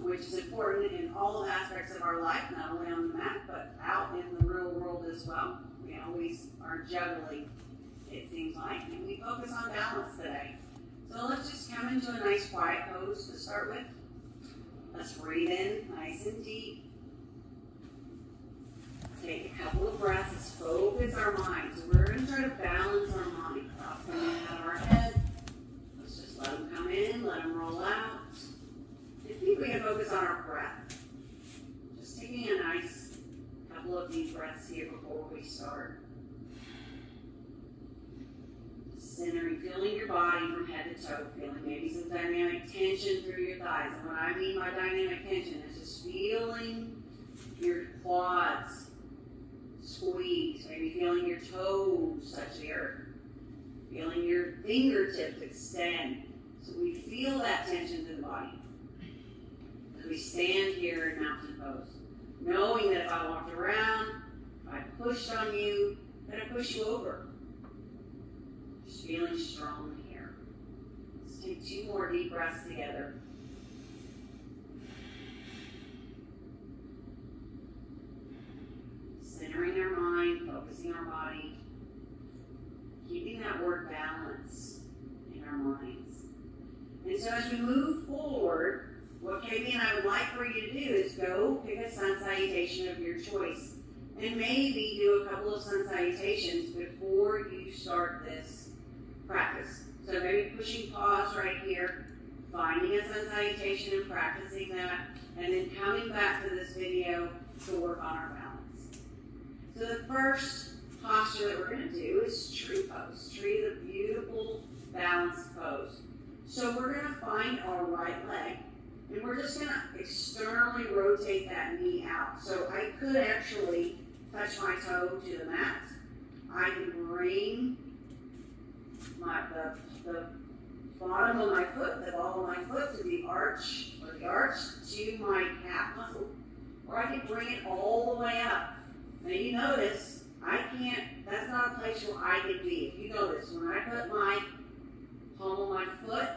which is important in all aspects of our life, not only on the mat, but out in the real world as well. We always are juggling, it seems like, and we focus on balance today. So let's just come into a nice quiet pose to start with. Let's breathe in nice and deep. Take a couple of breaths. Let's focus our mind. So we're going to try to balance our mind. Thoughts coming out of our head. Let's just let them come in, let them roll out. I think we can focus on our breath. Just taking a nice couple of deep breaths here before we start. Centering, feeling your body from head to toe, feeling maybe some dynamic tension through your thighs. And what I mean by dynamic tension is just feeling your quads squeeze, maybe feeling your toes touch the earth, feeling your fingertips extend. So we feel that tension through the body as we stand here in mountain pose, knowing that if I walked around, if I pushed on you, then I push you over. Just feeling strong here. Let's take 2 more deep breaths together. Centering our mind, focusing our body, keeping that word balance in our minds. And so as we move forward, what Katie and I would like for you to do is go pick a sun salutation of your choice and maybe do a couple of sun salutations before you start this practice. So maybe pushing pause right here, finding a sun salutation and practicing that, and then coming back to this video to work on our balance. So the first posture that we're going to do is tree pose. Tree is a beautiful balanced pose. So we're going to find our right leg, and we're just going to externally rotate that knee out. So I could actually touch my toe to the mat. I can bring the bottom of my foot, the ball of my foot to the arch, or the arch to my calf muscle. Or I can bring it all the way up. Now you notice, that's not a place where I can be. If you notice, when I put my palm of my foot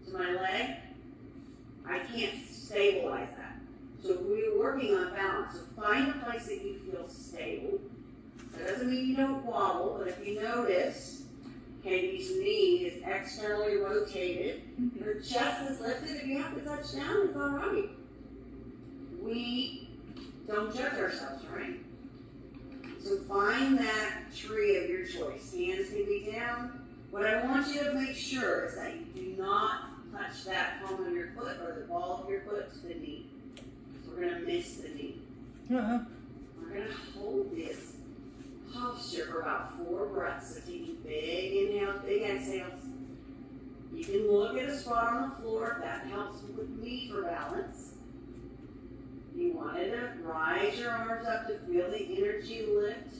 to my leg, I can't stabilize that. So we're working on balance. So find a place that you feel stable. That doesn't mean you don't wobble, but if you notice, Katie's knee is externally rotated. Her chest is lifted. If you have to touch down, it's all right. We don't judge ourselves, right? So find that tree of your choice. Hands can be down. What I want you to make sure is that you do not touch that palm of your foot or the ball of your foot to the knee. So we're going to miss the knee. We're going to hold this posture for about 4 breaths. So taking big inhales, big exhales. You can look at a spot on the floor. That helps with me for balance. You wanted to rise your arms up to feel the energy lift.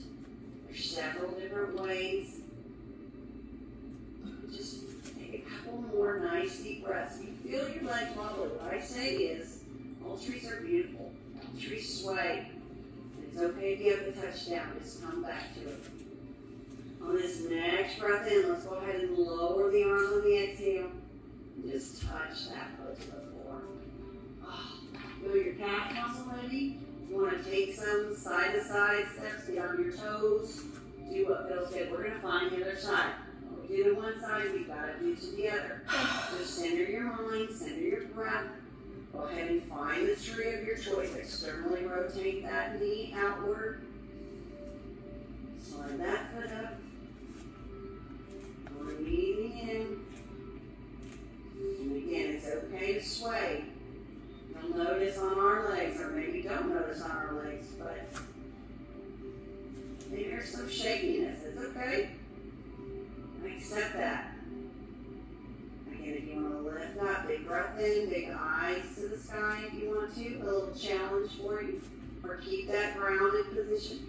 There's several different ways. Just take a couple more nice deep breaths. You feel your legs wobble. What I say is, all trees are beautiful. All trees sway. It's okay if you have to touch down. Just come back to it. On this next breath in, let's go ahead and lower the arms on the exhale. And just touch that foot to the floor. Feel your calf muscle maybe. You want to take some side-to-side steps, get on your toes, do what feels good. We're going to find the other side. When we do to one side, we've got to do to the other. So center your mind, center your breath. Go ahead and find the tree of your choice. Externally rotate that knee outward. Slide that foot up. Breathing in. And again, it's okay to sway. You'll notice on our legs, or maybe don't notice on our legs, but maybe there's some shakiness. It's okay. Accept that. Again, if you want to lift up, big breath in, big eyes to the sky if you want to. A little challenge for you. Or keep that grounded position.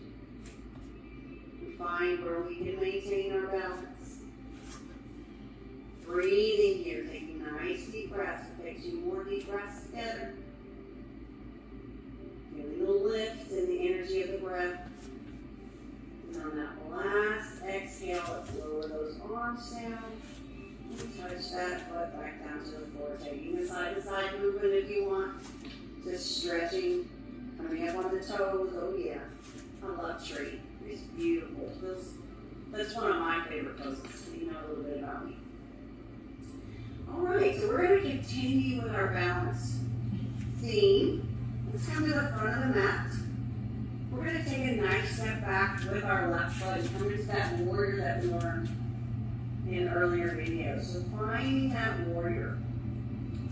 We find where we can maintain our balance. Breathing here, taking nice deep breaths. It takes you more deep breaths together. Feeling the lift and the energy of the breath. And on that last exhale, let's lower those arms down. And touch that foot back down to the floor. Taking a side-to-side movement if you want. Just stretching, coming up on the toes. Oh yeah, I love tree. It's beautiful. That's one of my favorite poses. So you know a little bit about me. All right, so we're going to continue with our balance theme. Let's come to the front of the mat. We're going to take a nice step back with our left foot and come into that warrior that we learned in earlier videos. So finding that warrior.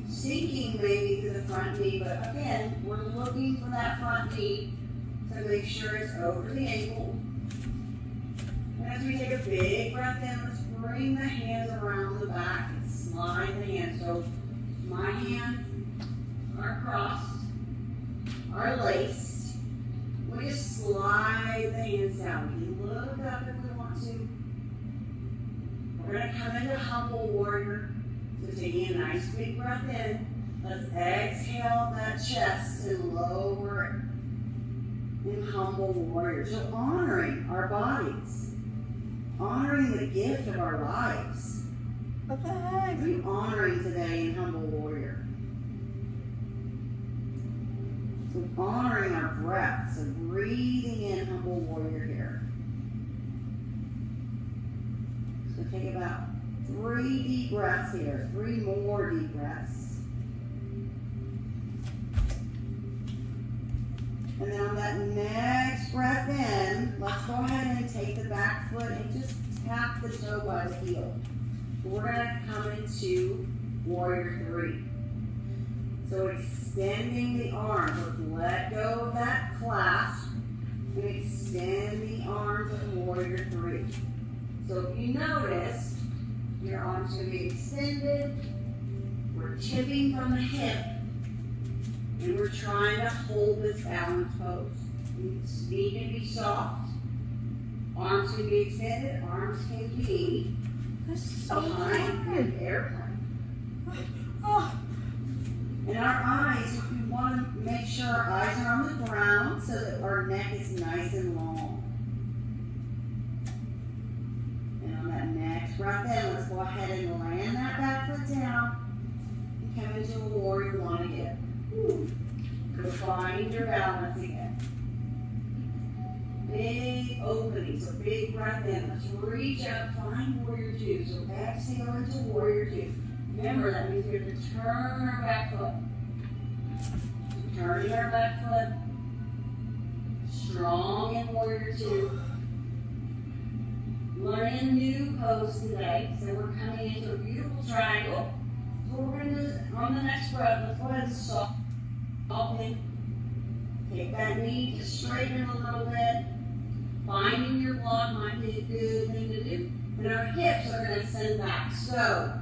Sinking maybe to the front knee, but again, we're looking for that front knee to make sure it's over the ankle. And as we take a big breath in, let's bring the hands around the back and slide the hands. So my hands are crossed, are laced. We just slide the hands down. We can look up if we want to. We're going to come into humble warrior. So taking a nice big breath in. Let's exhale that chest and lower it in humble warrior. So honoring our bodies. Honoring the gift of our lives. What the heck? What are you honoring today in humble warrior? So honoring our breath. So breathing in humble warrior here. So take about 3 deep breaths here. 3 more deep breaths. And then on that next breath in, let's go ahead and take the back foot and just tap the toe by the heel. We're going to come into warrior 3. So extending the arms. Let's let go of that clasp and extend the arms of warrior 3. So if you notice, your arms are going to be extended. We're tipping from the hip. And we're trying to hold this balance pose. Knee can be soft. Arms can be extended. Arms can be behind the airplane. Oh. And our eyes, we want to make sure our eyes are on the ground so that our neck is nice and long. And on that next breath in, let's go ahead and land that back foot down and come into a warrior 1 again. So find your balance again. Big opening, so big breath in. Let's reach up, find warrior 2. So exhale into warrior 2. Remember, that means we have to turn our back foot. Turning our back foot. Strong in warrior 2. Learning a new pose today. So we're coming into a beautiful triangle. So we're going to do on the next breath. Let's go ahead and soften. Take that knee, just straighten a little bit. Finding your block might be a good thing to do. And our hips are going to send back. So,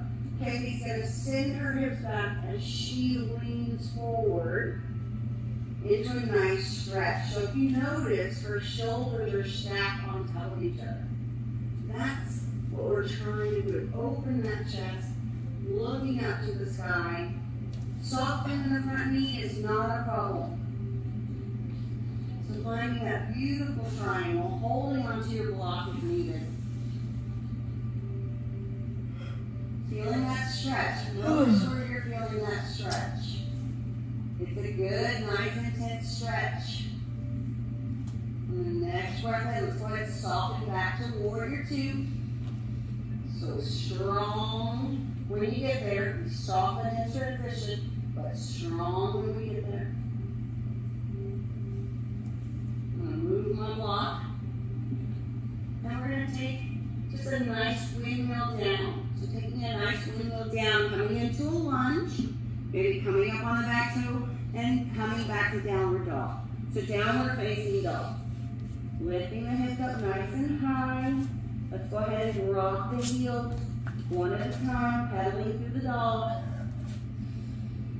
Katie's going to send her hips back as she leans forward into a nice stretch. So if you notice, her shoulders are stacked on top of each other. That's what we're trying to do. Open that chest, looking up to the sky. Softening the front knee is not a problem. So finding that beautiful triangle, holding onto your block if needed. Feeling that stretch. Make sure you're feeling that stretch. It's a good, nice, intense stretch. And the next breath in, let's go ahead and soften back to warrior 2. So strong when you get there. We soften in transition. But strong when we get there. I'm going to move my block. Now we're going to take just a nice windmill down. So taking a nice windmill down, coming into a lunge, maybe coming up on the back toe, and coming back to downward dog. So downward facing dog. Lifting the hips up nice and high. Let's go ahead and rock the heels one at a time, pedaling through the dog.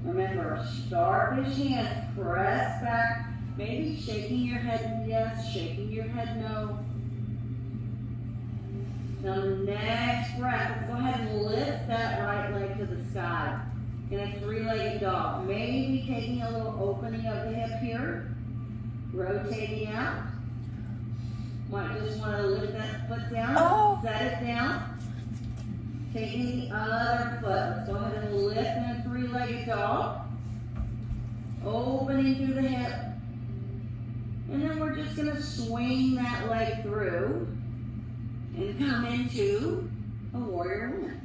Remember, sharpish hand, press back, maybe shaking your head yes, shaking your head no. Now the next breath, let's go ahead and lift that right leg to the sky in a 3-legged dog. Maybe taking a little opening of the hip here, rotating out. Might just want to lift that foot down, set it down. Taking the other foot. Let's go ahead and lift in a 3-legged dog. opening through the hip. And then we're just going to swing that leg through and come into a warrior one.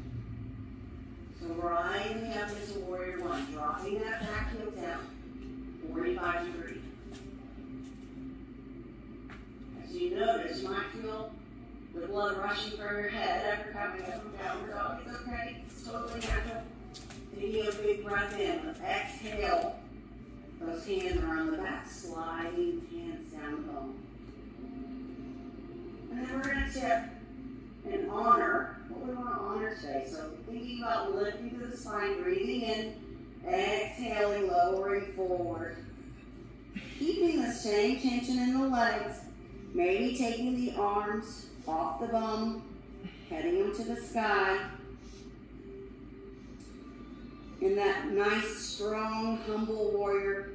So rising up into warrior one, dropping that back heel down, 45 degrees. As you notice, you might feel the blood rushing from your head after coming up from downward dog. It's okay, it's totally natural. Taking a big breath in, exhale. Those hands are on the back, sliding hands down the bone. And then we're going to tip and honor what we want to honor today. So thinking about lifting through the spine, breathing in, exhaling, lowering forward. Keeping the same tension in the legs, maybe taking the arms off the bum, heading them to the sky. In that nice, strong, humble warrior.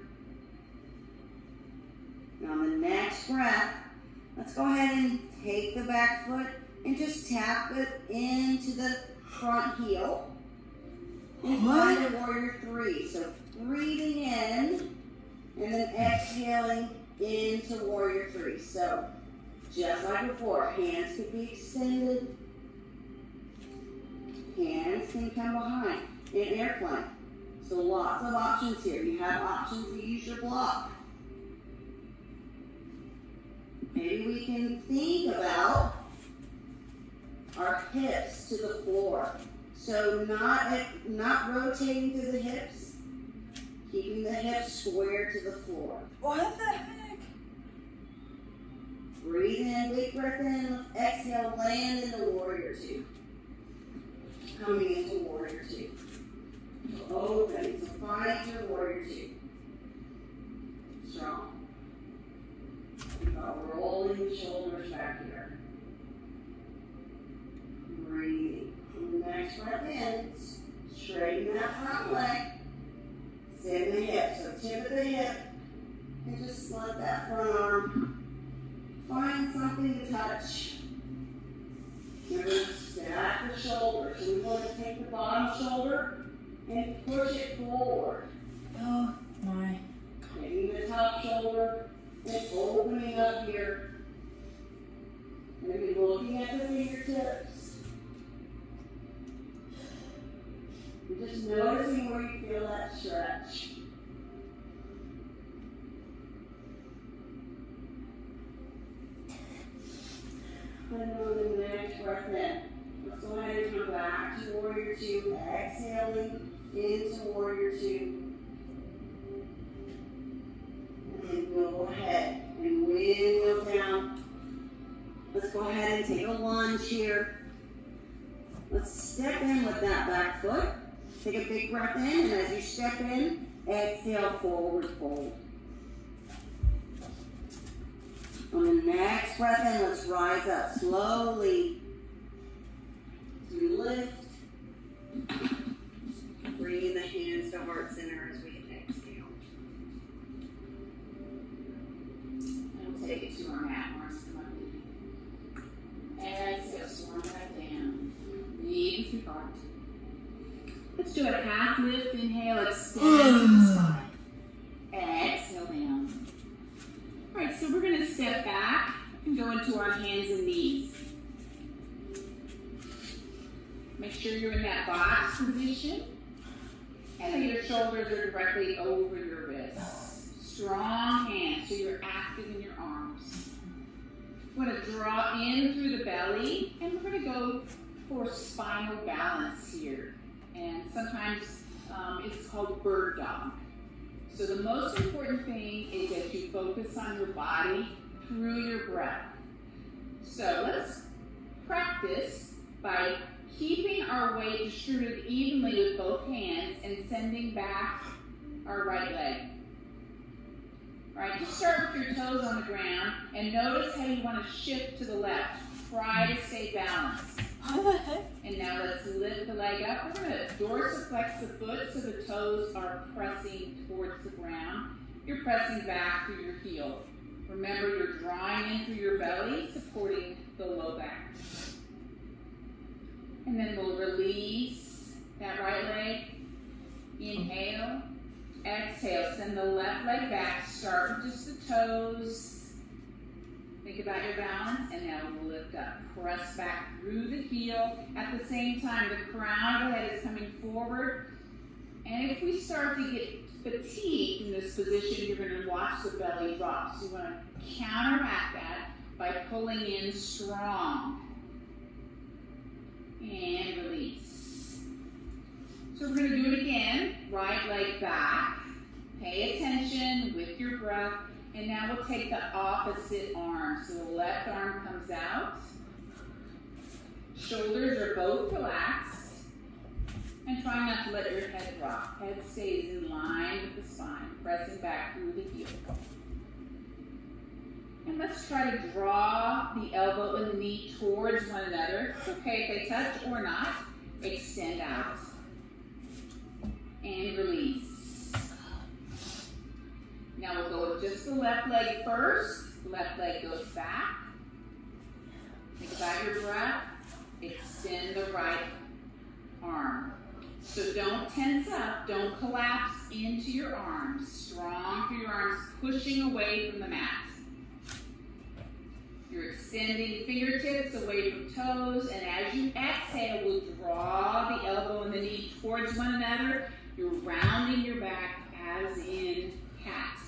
Now on the next breath, let's go ahead and take the back foot and just tap it into the front heel. And find a warrior three. So breathing in and then exhaling into warrior three. So just like before, hands could be extended. Hands can come behind. In airplane. So lots of options here. You have options to use your block. Maybe we can think about our hips to the floor. So not rotating through the hips, keeping the hips square to the floor. What the heck? Breathe in, big breath in, exhale, land into warrior two. Coming into warrior two. Open, so find your warrior two. Strong. Rolling the shoulders back here. Breathing. And the next breath in, straighten that front leg. Send the hip, so tip of the hip. And just let that front arm find something to touch. Remember, stack the shoulders. So we want to take the bottom shoulder and push it forward. Oh my. Taking the top shoulder and opening up here. And then we're looking at the fingertips. And just noticing where you feel that stretch. And on the next breath in, let's go ahead and come back to warrior two, exhaling into warrior two. And then we'll go ahead and windmill down. Let's go ahead and take a lunge here. Let's step in with that back foot. Take a big breath in, and as you step in, exhale, forward fold. On the next breath in, let's rise up slowly. As we lift. Bringing the hands to heart center as we exhale. And we'll take it to our mat. Arms come up. Exhale, swan back down. Knees to heart. Let's do a half lift. Inhale, extend to the side. Exhale down. All right, so we're going to step back and go into our hands and knees. Make sure you're in that box position. And then your shoulders are directly over your wrists. Strong hands, so you're active in your arms. We're going to draw in through the belly, and we're going to go for spinal balance here. And sometimes it's called bird dog. So the most important thing is that you focus on your body through your breath. So let's practice by keeping our weight distributed evenly with both hands and sending back our right leg. All right, just start with your toes on the ground and notice how you want to shift to the left. Try to stay balanced. What the heck? And now let's lift the leg up. We're going to dorsiflex the foot so the toes are pressing towards the ground. You're pressing back through your heel. Remember, you're drawing in through your belly, supporting the low back. And then we'll release that right leg. Inhale. Exhale. exhale, send the left leg back. Start with just the toes. Think about your balance, and now lift up. Press back through the heel. At the same time, the crown of the head is coming forward. And if we start to get fatigued in this position, you're going to watch the belly drop. So you want to counteract that by pulling in strong. And release. So we're going to do it again. Right leg back. Pay attention with your breath. And now we'll take the opposite arm. So the left arm comes out. Shoulders are both relaxed. And try not to let your head drop. Head stays in line with the spine, pressing back through the heel. And let's try to draw the elbow and the knee towards one another. It's okay if they touch or not. Extend out. And release. Now we'll go with just the left leg first. Left leg goes back. Think about your breath. Extend the right arm. So don't tense up. Don't collapse into your arms. Strong through your arms, pushing away from the mat. You're extending fingertips away from toes, and as you exhale, we'll draw the elbow and the knee towards one another. You're rounding your back as in cat.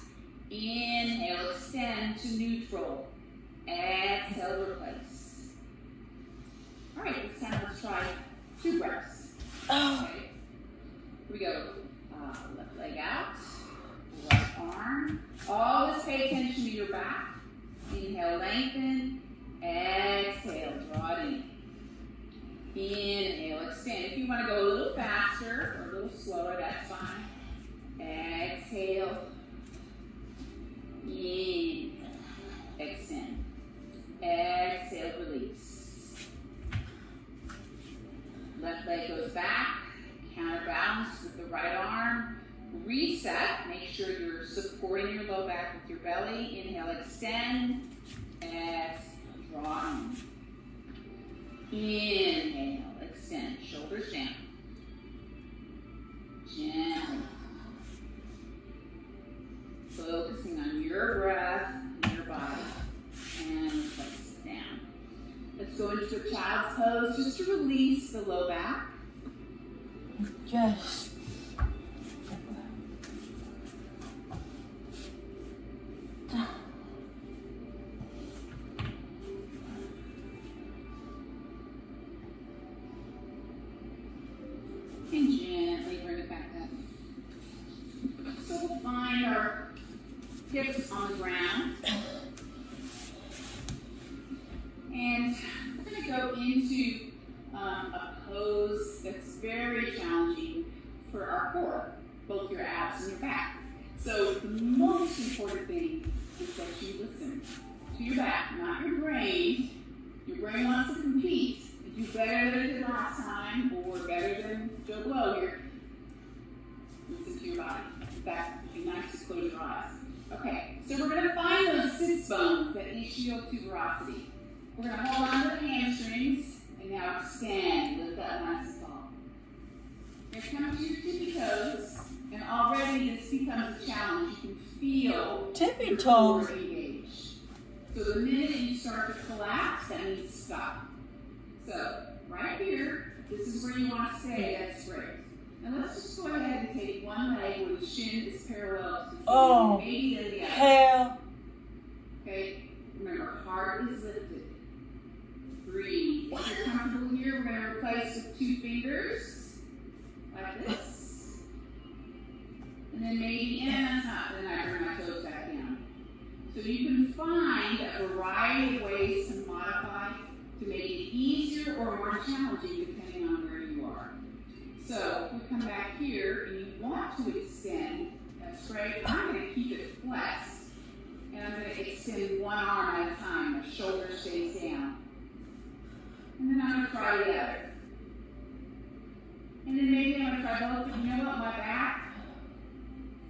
Inhale, extend to neutral. Exhale, replace. All right, this time let's try 2 breaths. Okay. Here we go. Left leg out. Right arm. Always pay attention to your back. Inhale, lengthen. Exhale, draw it in. Inhale, extend. If you want to go a little faster or a little slower, that's fine. Exhale. Inhale. Extend. Exhale, release. Left leg goes back. Counterbalance with the right arm. Reset. Make sure you're supporting your low back with your belly. Inhale, extend. Exhale, draw in. Inhale, extend. Shoulders down. Gently. Focusing on your breath and your body. And place it down. Let's go into a child's pose just to release the low back. Yes. And gently bring it back up. So we'll find our hips on the ground. And we're going to go into a pose that's very challenging for our core, both your abs and your back. So the most important thing is that you listen to your back, not your brain. Your brain wants to compete and do better than it did last time or better than Joe Blow here. Listen to your body. In fact, it'd be nice to close your eyes. Okay, so we're going to find those sits bones, that ischial tuberosity. We're going to hold on to the hamstrings and now extend. Lift that nice and tall. Here comes your tippy toes, and already this becomes a challenge. You can feel Tippy your toes. core engage. So the minute you start to collapse, that means stop. So right here, this is where you want to stay. That's straight. Now let's just go ahead and take one leg where the shin is parallel to the Oh, maybe to the other. hell. Okay, remember, heart is lifted. Breathe. If you're comfortable here, we're going to replace with 2 fingers, like this. And then maybe in on top, then I bring my toes back down. So you can find a variety of ways to modify to make it easier or more challenging depending on where you are. So we come back here and you want to extend. That's right. I'm going to keep it flexed. And I'm going to extend one arm at a time. My shoulder stays down. And then I'm going to try the other. And then maybe I'm going to try both. You know what? My back.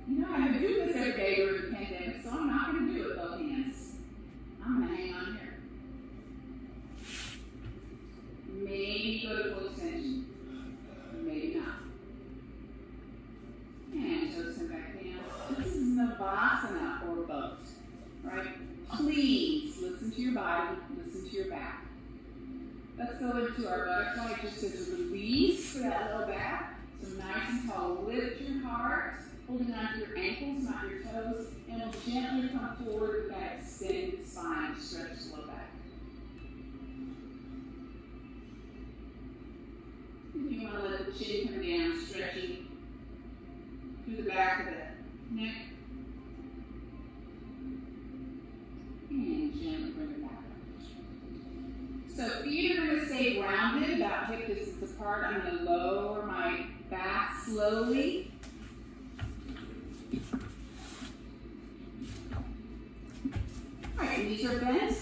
You know, I've been doing this every day during the pandemic, so I'm not going to do it with both hands. I'm going to hang on here. Maybe go to full extension. Maybe not. And toes come back down. let's go into our butterfly. It just says release for that low back. So nice and tall. Lift your heart, holding on to your ankles, not your toes, and we'll gently come forward with that extended spine. Stretch the low back. If you want to let the chin come down, stretching through the back of the neck. And gently bring it back up. So feet are going to stay rounded, about hip distance apart. I'm going to lower my back slowly. All right, knees are bent.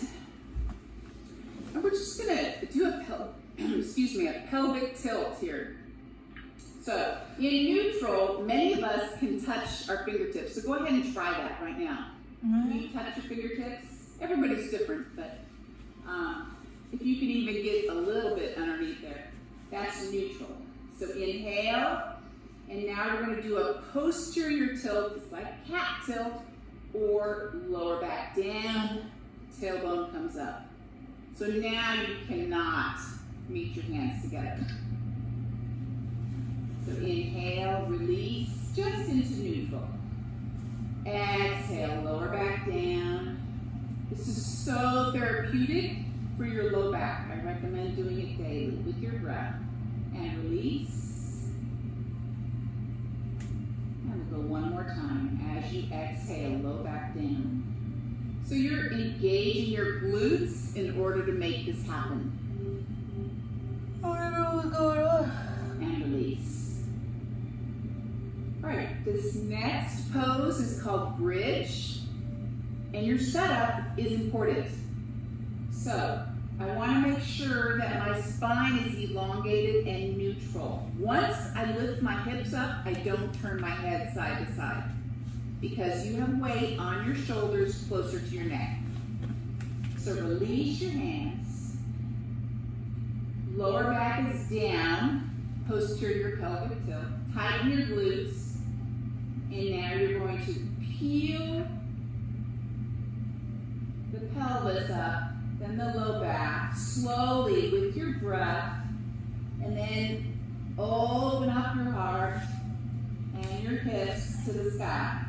And we're just going to do a pelvic tilt here. So in neutral, many of us can touch our fingertips. So go ahead and try that right now. Can you touch your fingertips? Everybody's different, but if you can even get a little bit underneath there, that's neutral. So inhale, and now we're going to do a posterior tilt. It's like cat tilt, or lower back down, tailbone comes up. So now you cannot meet your hands together. So inhale, release, just into neutral. Exhale, lower back down. This is so therapeutic for your low back. I recommend doing it daily with your breath. And release. And we'll go one more time. As you exhale, low back down. So you're engaging your glutes in order to make this happen. I don't know what's going on. And release. All right, this next pose is called bridge, and your setup is important. So I want to make sure that my spine is elongated and neutral. Once I lift my hips up, I don't turn my head side to side because you have weight on your shoulders closer to your neck. So release your hands. Lower back is down, posterior pelvic tilt. Tighten your glutes. And now you're going to peel the pelvis up, then the low back, slowly with your breath, and then open up your heart and your hips to the sky.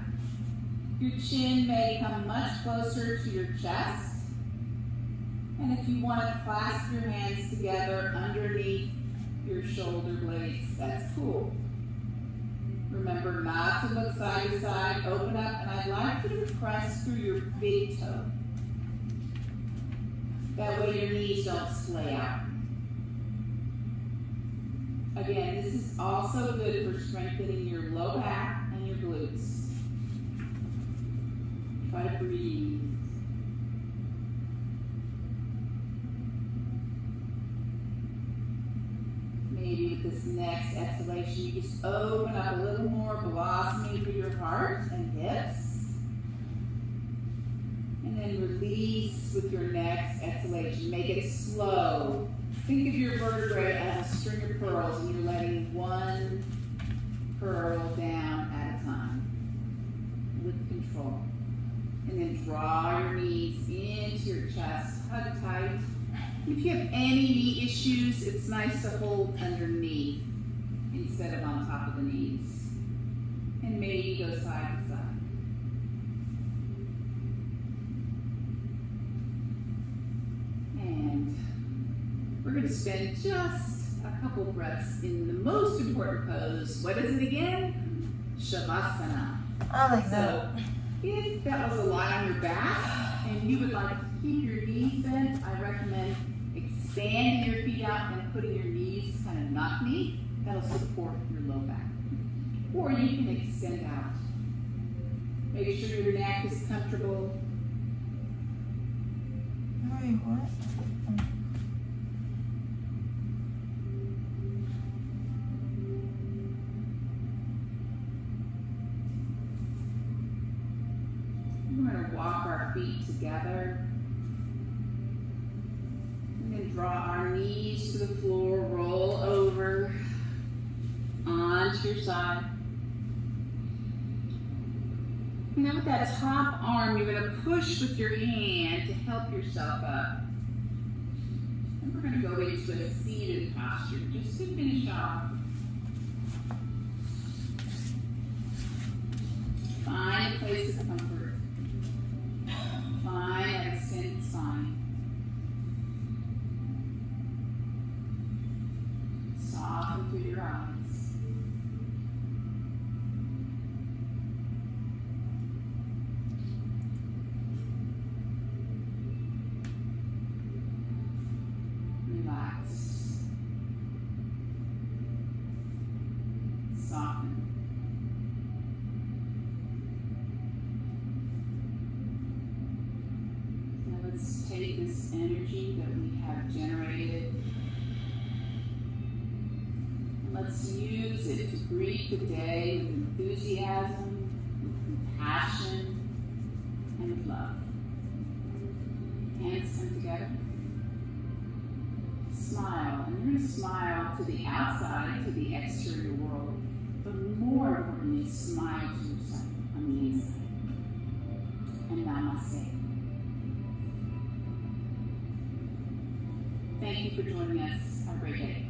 Your chin may come much closer to your chest. And if you want to clasp your hands together underneath your shoulder blades, that's cool. Remember not to look side to side, open up, and I'd like you to press through your big toe. That way your knees don't splay out. Again, this is also good for strengthening your low back and your glutes. Try to breathe. Maybe with this next exhalation, you just open up a little more, blossoming through your heart and hips. And then release with your next exhalation. Make it slow. Think of your vertebrae as a string of pearls, and you're letting one pearl down at a time with control. And then draw your knees into your chest, hug tight. If you have any knee issues, it's nice to hold underneath instead of on top of the knees. And maybe go side to side. And we're going to spend just a couple breaths in the most important pose. What is it again? Shavasana. I like that. So if that was a lot on your back and you would like to keep your knees bent, I recommend expanding your feet out and putting your knees kind of knock knee. That'll support your low back. Or you can extend out. Make sure your neck is comfortable. Wait, what? We're going to walk our feet together. And then draw our knees to the floor, roll over onto your side. And then with that top arm, you're going to push with your hand to help yourself up. And we're going to go into a seated posture just to finish off. Find a place of comfort. Find that extended spine. Soften through your eyes. Relax. Soften. Now let's take this energy that we have generated and let's use it to greet the day with enthusiasm, with compassion, and with love. Hands come together. Smile, and you're going to smile to the outside, to the exterior world, but more importantly, smile to yourself on the inside. And namaste. Thank you for joining us. Have a great day.